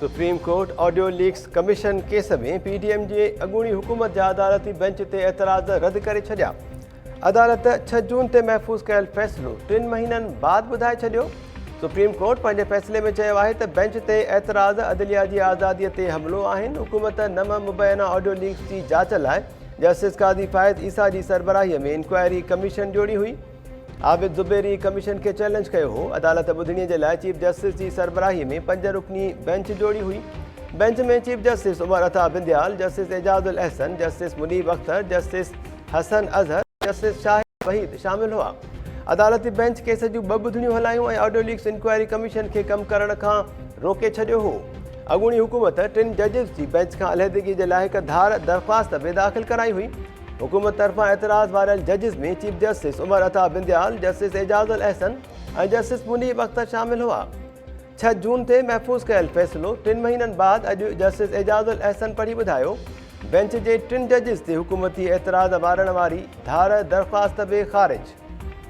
Supreme court audio leaks commission case में PDM जी अॻूणी हुकूमत जा अदालती बेंच ते एतराज़ रद्द करे छॾिया। अदालत 6 जून ते महफ़ूज़ कयल फ़ैसिलो 3 महीननि बाद ॿुधाए छॾियो। सुप्रीम कोर्ट पंहिंजे फ़ैसिले में चयो आहे त बेंच ते एतराज़ अदलिया जी आज़ादीअ ते हमिलो आहिनि। हुकूमत नव मुबैना ऑडियो लीक्स जी जांच लाइ जस्टिस काज़ी फ़ाइज़ ईसा जी सरबराहीअ में इंक्वायरी कमीशन जोड़ी हुई। आबिद ज़ुबैरी कमीशन के चैलेंज कयो हो। अदालत ॿुधणीअ जे लाइ चीफ जस्टिस जी सरबराहीअ में 5 रुकनी बेंच जोड़ी हुई। बेंच में chief justice Umar Ata Bandial, justice Ijazul Ahsan, justice Munib Akhtar, justice Hasan Azhar, justice Shahid Waheed शामिल हुआ। अदालती बेंच केस जूं 2 ॿुधणियूं हलायूं ऐं ऑडियो लीक्स इंक्वायरी कमीशन खे कमु करण खां रोके छॾियो हो। अॻूणी हुकूमत 3 जजिस जी बेंच खां अलहदगी जे लाइ हिकु धार दरख़्वास्त बि दाख़िल कराई हुई। हुकूमत तरफ़ां एतराज़ वारल जजिस में chief justice Umar Ata Bandial, justice Ijazul Ahsan ऐं जस्टिस मुनीब अख्तर शामिल हुआ। 6 जून ते महफ़ूज़ कयल फ़ैसिलो 3 महीननि बाद अॼु जस्टिस एजाज़ुल अहसन पढ़ी ॿुधायो। बेंच जे 3 जजिस ते हुकूमती एतराज़ वारण वारी धार दरख़्वास्त बि ख़ारिज।